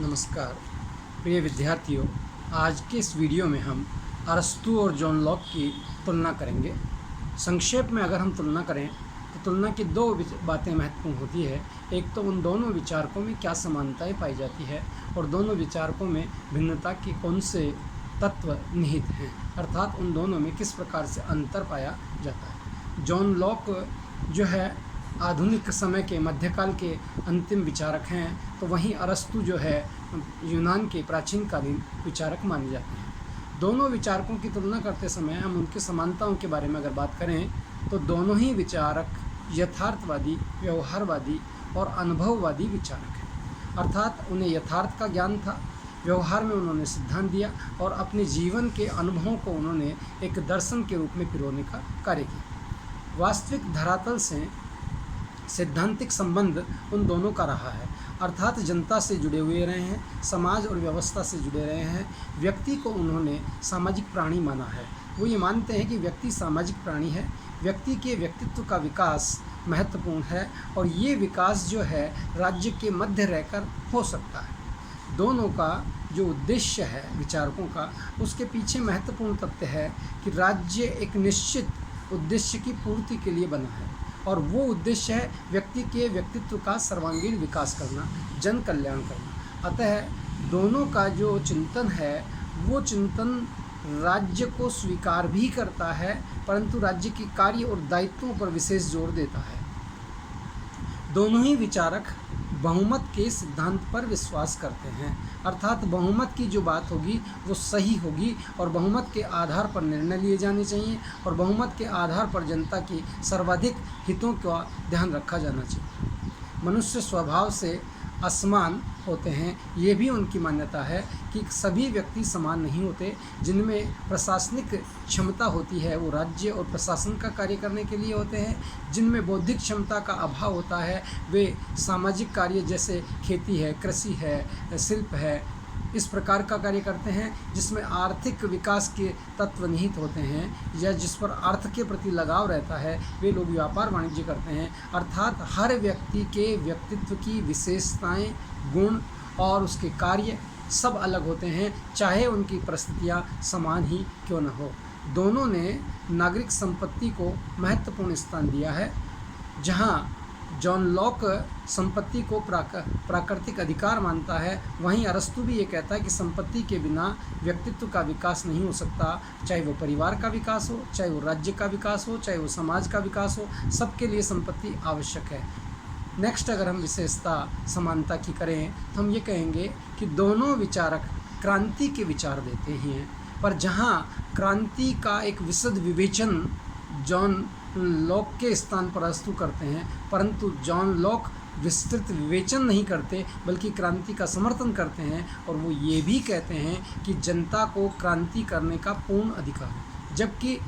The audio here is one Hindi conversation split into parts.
नमस्कार प्रिय विद्यार्थियों, आज के इस वीडियो में हम अरस्तू और जॉन लॉक की तुलना करेंगे। संक्षेप में अगर हम तुलना करें तो तुलना की दो बातें महत्वपूर्ण होती है। एक तो उन दोनों विचारकों में क्या समानताएं पाई जाती है और दोनों विचारकों में भिन्नता के कौन से तत्व निहित हैं, अर्थात उन दोनों में किस प्रकार से अंतर पाया जाता है। जॉन लॉक जो है आधुनिक समय के मध्यकाल के अंतिम विचारक हैं, तो वहीं अरस्तु जो है यूनान के प्राचीन कालीन विचारक माने जाते हैं। दोनों विचारकों की तुलना करते समय हम उनकी समानताओं के बारे में अगर बात करें तो दोनों ही विचारक यथार्थवादी, व्यवहारवादी और अनुभववादी विचारक हैं। अर्थात उन्हें यथार्थ का ज्ञान था, व्यवहार में उन्होंने सिद्धांत दिया और अपने जीवन के अनुभवों को उन्होंने एक दर्शन के रूप में पिरोने का कार्य किया। वास्तविक धरातल से सैद्धांतिक संबंध उन दोनों का रहा है, अर्थात जनता से जुड़े हुए रहे हैं, समाज और व्यवस्था से जुड़े रहे हैं। व्यक्ति को उन्होंने सामाजिक प्राणी माना है। वो ये मानते हैं कि व्यक्ति सामाजिक प्राणी है, व्यक्ति के व्यक्तित्व का विकास महत्वपूर्ण है और ये विकास जो है राज्य के मध्य रहकर हो सकता है। दोनों का जो उद्देश्य है विचारकों का, उसके पीछे महत्वपूर्ण तथ्य है कि राज्य एक निश्चित उद्देश्य की पूर्ति के लिए बना है और वो उद्देश्य है व्यक्ति के व्यक्तित्व का सर्वांगीण विकास करना, जन कल्याण करना। अतः दोनों का जो चिंतन है वो चिंतन राज्य को स्वीकार भी करता है, परंतु राज्य के कार्य और दायित्वों पर विशेष जोर देता है। दोनों ही विचारक बहुमत के सिद्धांत पर विश्वास करते हैं, अर्थात बहुमत की जो बात होगी वो सही होगी और बहुमत के आधार पर निर्णय लिए जाने चाहिए और बहुमत के आधार पर जनता की सर्वाधिक हितों का ध्यान रखा जाना चाहिए। मनुष्य स्वभाव से असमान होते हैं, ये भी उनकी मान्यता है कि सभी व्यक्ति समान नहीं होते। जिनमें प्रशासनिक क्षमता होती है वो राज्य और प्रशासन का कार्य करने के लिए होते हैं, जिनमें बौद्धिक क्षमता का अभाव होता है वे सामाजिक कार्य जैसे खेती है, कृषि है, शिल्प है, इस प्रकार का कार्य करते हैं। जिसमें आर्थिक विकास के तत्व निहित होते हैं या जिस पर अर्थ के प्रति लगाव रहता है वे लोग व्यापार वाणिज्य करते हैं। अर्थात हर व्यक्ति के व्यक्तित्व की विशेषताएं, गुण और उसके कार्य सब अलग होते हैं, चाहे उनकी परिस्थितियां समान ही क्यों न हो। दोनों ने नागरिक संपत्ति को महत्वपूर्ण स्थान दिया है। जहां जॉन लॉक संपत्ति को प्राकृतिक अधिकार मानता है, वहीं अरस्तु भी ये कहता है कि संपत्ति के बिना व्यक्तित्व का विकास नहीं हो सकता। चाहे वो परिवार का विकास हो, चाहे वो राज्य का विकास हो, चाहे वो समाज का विकास हो, सबके लिए संपत्ति आवश्यक है। नेक्स्ट अगर हम विशेषता समानता की करें तो हम ये कहेंगे कि दोनों विचारक क्रांति के विचार देते हैं, पर जहाँ क्रांति का एक विशद विवेचन जॉन लॉक के स्थान पर अरस्तु करते हैं, परंतु जॉन लॉक विस्तृत विवेचन नहीं करते बल्कि क्रांति का समर्थन करते हैं और वो ये भी कहते हैं कि जनता को क्रांति करने का पूर्ण अधिकार है। जबकि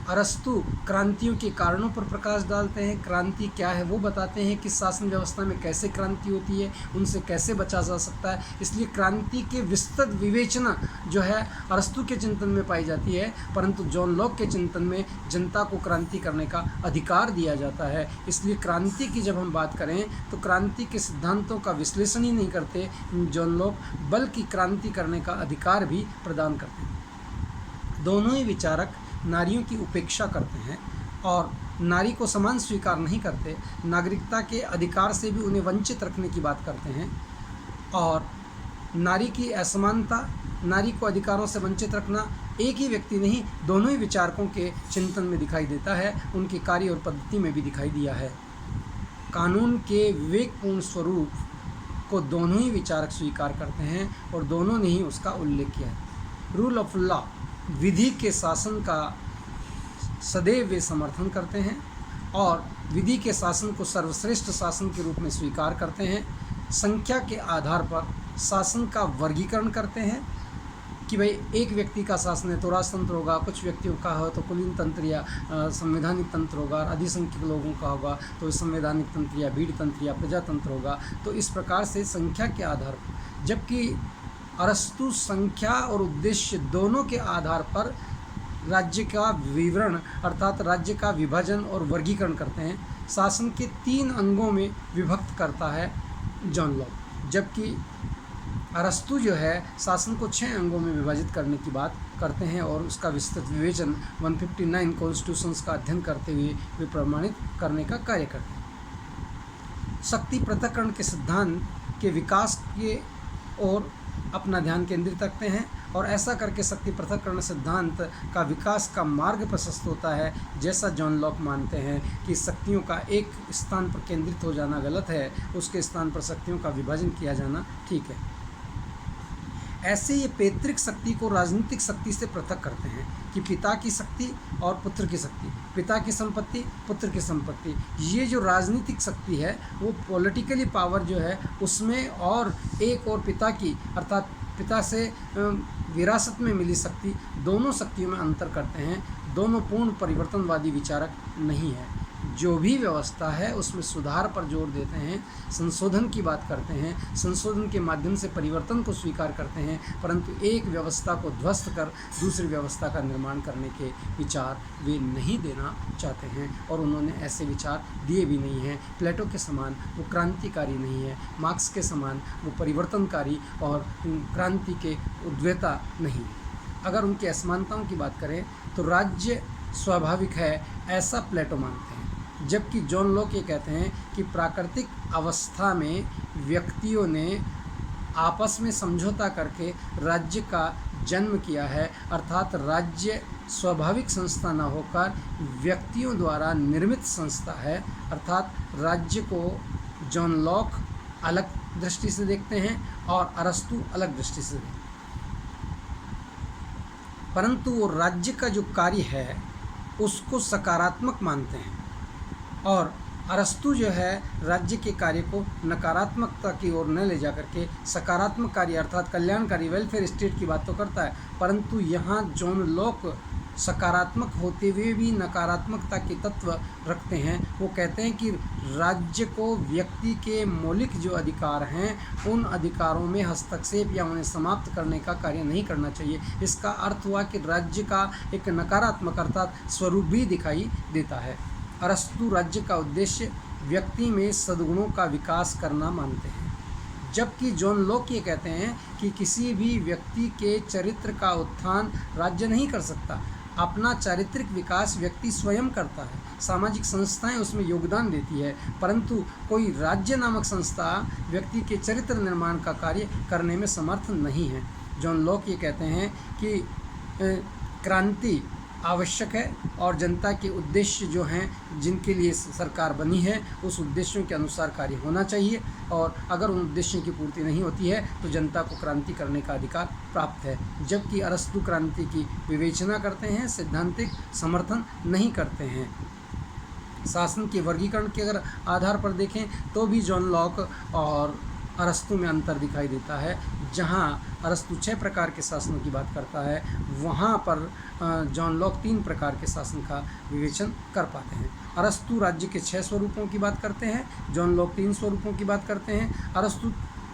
अरस्तु क्रांतियों के कारणों पर प्रकाश डालते हैं, क्रांति क्या है वो बताते हैं कि शासन व्यवस्था में कैसे क्रांति होती है, उनसे कैसे बचा जा सकता है। इसलिए क्रांति के विस्तृत विवेचना जो है अरस्तु के चिंतन में पाई जाती है, परंतु जॉन लॉक के चिंतन में जनता को क्रांति करने का अधिकार दिया जाता है। इसलिए क्रांति की जब हम बात करें तो क्रांति के सिद्धांतों का विश्लेषण ही नहीं करते जॉन लॉक, बल्कि क्रांति करने का अधिकार भी प्रदान करते हैं। दोनों ही विचारक नारियों की उपेक्षा करते हैं और नारी को समान स्वीकार नहीं करते, नागरिकता के अधिकार से भी उन्हें वंचित रखने की बात करते हैं और नारी की असमानता, नारी को अधिकारों से वंचित रखना एक ही व्यक्ति नहीं, दोनों ही विचारकों के चिंतन में दिखाई देता है, उनके कार्य और पद्धति में भी दिखाई दिया है। कानून के विवेकपूर्ण स्वरूप को दोनों ही विचारक स्वीकार करते हैं और दोनों ने ही उसका उल्लेख किया है। रूल ऑफ लॉ, विधि के शासन का सदैव वे समर्थन करते हैं और विधि के शासन को सर्वश्रेष्ठ शासन के रूप में स्वीकार करते हैं। संख्या के आधार पर शासन का वर्गीकरण करते हैं कि भाई एक व्यक्ति का शासन है तो राजतंत्र होगा, कुछ व्यक्तियों का हो तो कुलीन तंत्र या संवैधानिक तंत्र होगा, अधिसंख्यक लोगों का होगा तो संवैधानिक तंत्र या भीड़ तंत्र या प्रजातंत्र होगा। तो इस प्रकार से संख्या के आधार पर, जबकि अरस्तु संख्या और उद्देश्य दोनों के आधार पर राज्य का विवरण अर्थात राज्य का विभाजन और वर्गीकरण करते हैं। शासन के 3 अंगों में विभक्त करता है जॉन लॉक, जबकि अरस्तु जो है शासन को 6 अंगों में विभाजित करने की बात करते हैं और उसका विस्तृत विवेचन 159 कॉन्स्टिट्यूशंस का अध्ययन करते हुए वे प्रमाणित करने का कार्य करते हैं। शक्ति पृथक्करण के सिद्धांत के विकास के ओर अपना ध्यान केंद्रित रखते हैं और ऐसा करके शक्ति पृथक्करण सिद्धांत का विकास का मार्ग प्रशस्त होता है। जैसा जॉन लॉक मानते हैं कि शक्तियों का एक स्थान पर केंद्रित हो जाना गलत है, उसके स्थान पर शक्तियों का विभाजन किया जाना ठीक है। ऐसे ये पैतृक शक्ति को राजनीतिक शक्ति से पृथक करते हैं कि पिता की शक्ति और पुत्र की शक्ति, पिता की संपत्ति, पुत्र की संपत्ति। ये जो राजनीतिक शक्ति है वो पॉलिटिकली पावर जो है उसमें और एक और पिता की अर्थात पिता से विरासत में मिली शक्ति, दोनों शक्तियों में अंतर करते हैं। दोनों पूर्ण परिवर्तनवादी विचारक नहीं है। जो भी व्यवस्था है उसमें सुधार पर जोर देते हैं, संशोधन की बात करते हैं, संशोधन के माध्यम से परिवर्तन को स्वीकार करते हैं, परंतु एक व्यवस्था को ध्वस्त कर दूसरी व्यवस्था का निर्माण करने के विचार वे नहीं देना चाहते हैं और उन्होंने ऐसे विचार दिए भी नहीं हैं। प्लेटो के समान वो क्रांतिकारी नहीं है, मार्क्स के समान वो परिवर्तनकारी और क्रांति के उद्वेता नहीं है। अगर उनकी असमानताओं की बात करें तो राज्य स्वाभाविक है, ऐसा प्लेटो मानते हैं, जबकि जॉन लॉक ये कहते हैं कि प्राकृतिक अवस्था में व्यक्तियों ने आपस में समझौता करके राज्य का जन्म किया है, अर्थात राज्य स्वाभाविक संस्था न होकर व्यक्तियों द्वारा निर्मित संस्था है। अर्थात राज्य को जॉन लॉक अलग दृष्टि से देखते हैं और अरस्तु अलग दृष्टि से देखते हैं, परंतु वो राज्य का जो कार्य है उसको सकारात्मक मानते हैं और अरस्तु जो है राज्य के कार्य को नकारात्मकता की ओर न ले जाकर के सकारात्मक कार्य अर्थात कल्याणकारी वेलफेयर स्टेट की बात तो करता है, परंतु यहाँ जॉन लॉक सकारात्मक होते हुए भी नकारात्मकता के तत्व रखते हैं। वो कहते हैं कि राज्य को व्यक्ति के मौलिक जो अधिकार हैं उन अधिकारों में हस्तक्षेप या उन्हें समाप्त करने का कार्य नहीं करना चाहिए। इसका अर्थ हुआ कि राज्य का एक नकारात्मक अर्थात स्वरूप भी दिखाई देता है। अरस्तु राज्य का उद्देश्य व्यक्ति में सद्गुणों का विकास करना मानते हैं, जबकि जॉन लॉक ये कहते हैं कि किसी भी व्यक्ति के चरित्र का उत्थान राज्य नहीं कर सकता। अपना चारित्रिक विकास व्यक्ति स्वयं करता है, सामाजिक संस्थाएं उसमें योगदान देती है, परंतु कोई राज्य नामक संस्था व्यक्ति के चरित्र निर्माण का कार्य करने में समर्थ नहीं है। जॉन लॉक ये कहते हैं कि क्रांति आवश्यक है और जनता के उद्देश्य जो हैं जिनके लिए सरकार बनी है उस उद्देश्यों के अनुसार कार्य होना चाहिए और अगर उन उद्देश्यों की पूर्ति नहीं होती है तो जनता को क्रांति करने का अधिकार प्राप्त है। जबकि अरस्तु क्रांति की विवेचना करते हैं, सैद्धांतिक समर्थन नहीं करते हैं। शासन के वर्गीकरण के अगर आधार पर देखें तो भी जॉन लॉक और अरस्तु में अंतर दिखाई देता है। जहाँ अरस्तु 6 प्रकार के शासनों की बात करता है वहाँ पर जॉन लॉक 3 प्रकार के शासन का विवेचन कर पाते हैं। अरस्तु राज्य के 6 स्वरूपों की बात करते हैं, जॉन लॉक 3 स्वरूपों की बात करते हैं।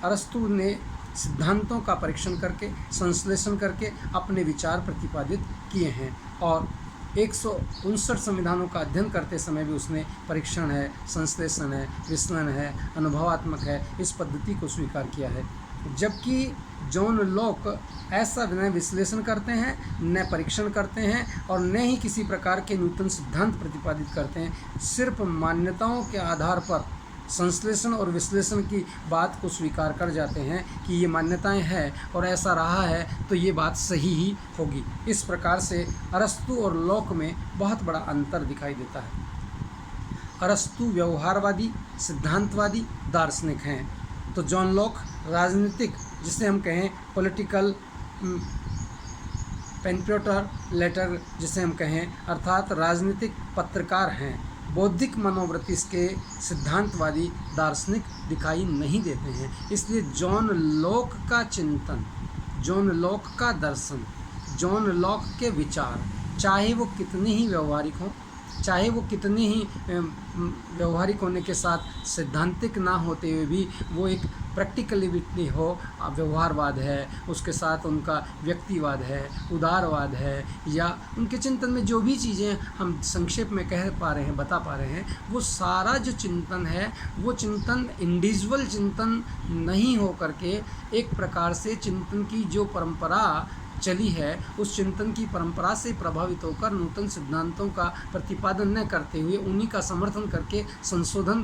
अरस्तु ने सिद्धांतों का परीक्षण करके संश्लेषण करके अपने विचार प्रतिपादित किए हैं और 159 संविधानों का अध्ययन करते समय भी उसने परीक्षण है, संश्लेषण है, विश्लेषण है, अनुभवात्मक है, इस पद्धति को स्वीकार किया है। जबकि जॉन लॉक ऐसा न विश्लेषण करते हैं, न परीक्षण करते हैं और न ही किसी प्रकार के नूतन सिद्धांत प्रतिपादित करते हैं। सिर्फ मान्यताओं के आधार पर संश्लेषण और विश्लेषण की बात को स्वीकार कर जाते हैं कि ये मान्यताएं हैं और ऐसा रहा है तो ये बात सही ही होगी। इस प्रकार से अरस्तु और लॉक में बहुत बड़ा अंतर दिखाई देता है। अरस्तु व्यवहारवादी, सिद्धांतवादी दार्शनिक हैं, तो जॉन लॉक राजनीतिक, जिसे हम कहें पॉलिटिकल पेंप्योटर लेटर जिसे हम कहें, अर्थात राजनीतिक पत्रकार हैं। बौद्धिक मनोवृत्ति के सिद्धांतवादी दार्शनिक दिखाई नहीं देते हैं। इसलिए जॉन लॉक का चिंतन, जॉन लॉक का दर्शन, जॉन लॉक के विचार, चाहे वो कितने ही व्यवहारिक हों, चाहे वो कितने ही व्यवहारिक होने के साथ सैद्धांतिक ना होते हुए भी वो एक प्रैक्टिकलिटी हो, व्यवहारवाद है, उसके साथ उनका व्यक्तिवाद है, उदारवाद है, या उनके चिंतन में जो भी चीज़ें हम संक्षेप में कह पा रहे हैं, बता पा रहे हैं, वो सारा जो चिंतन है वो चिंतन इंडिविजुअल चिंतन नहीं हो करके एक प्रकार से चिंतन की जो परंपरा चली है उस चिंतन की परंपरा से प्रभावित होकर नूतन सिद्धांतों का प्रतिपादन न करते हुए उन्हीं का समर्थन करके संशोधन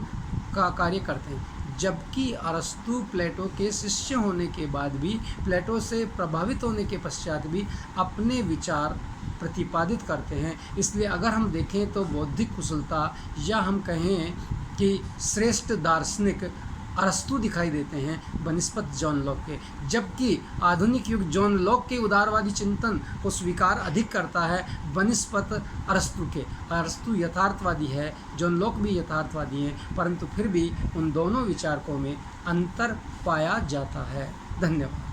का कार्य करते हैं। जबकि अरस्तु प्लेटो के शिष्य होने के बाद भी, प्लेटो से प्रभावित होने के पश्चात भी अपने विचार प्रतिपादित करते हैं। इसलिए अगर हम देखें तो बौद्धिक कुशलता या हम कहें कि श्रेष्ठ दार्शनिक अरस्तु दिखाई देते हैं बनिस्पत जॉन लॉक के, जबकि आधुनिक युग जॉन लॉक के उदारवादी चिंतन को स्वीकार अधिक करता है बनिस्पत अरस्तु के। अरस्तु यथार्थवादी है, जॉन लॉक भी यथार्थवादी हैं, परंतु फिर भी उन दोनों विचारकों में अंतर पाया जाता है। धन्यवाद।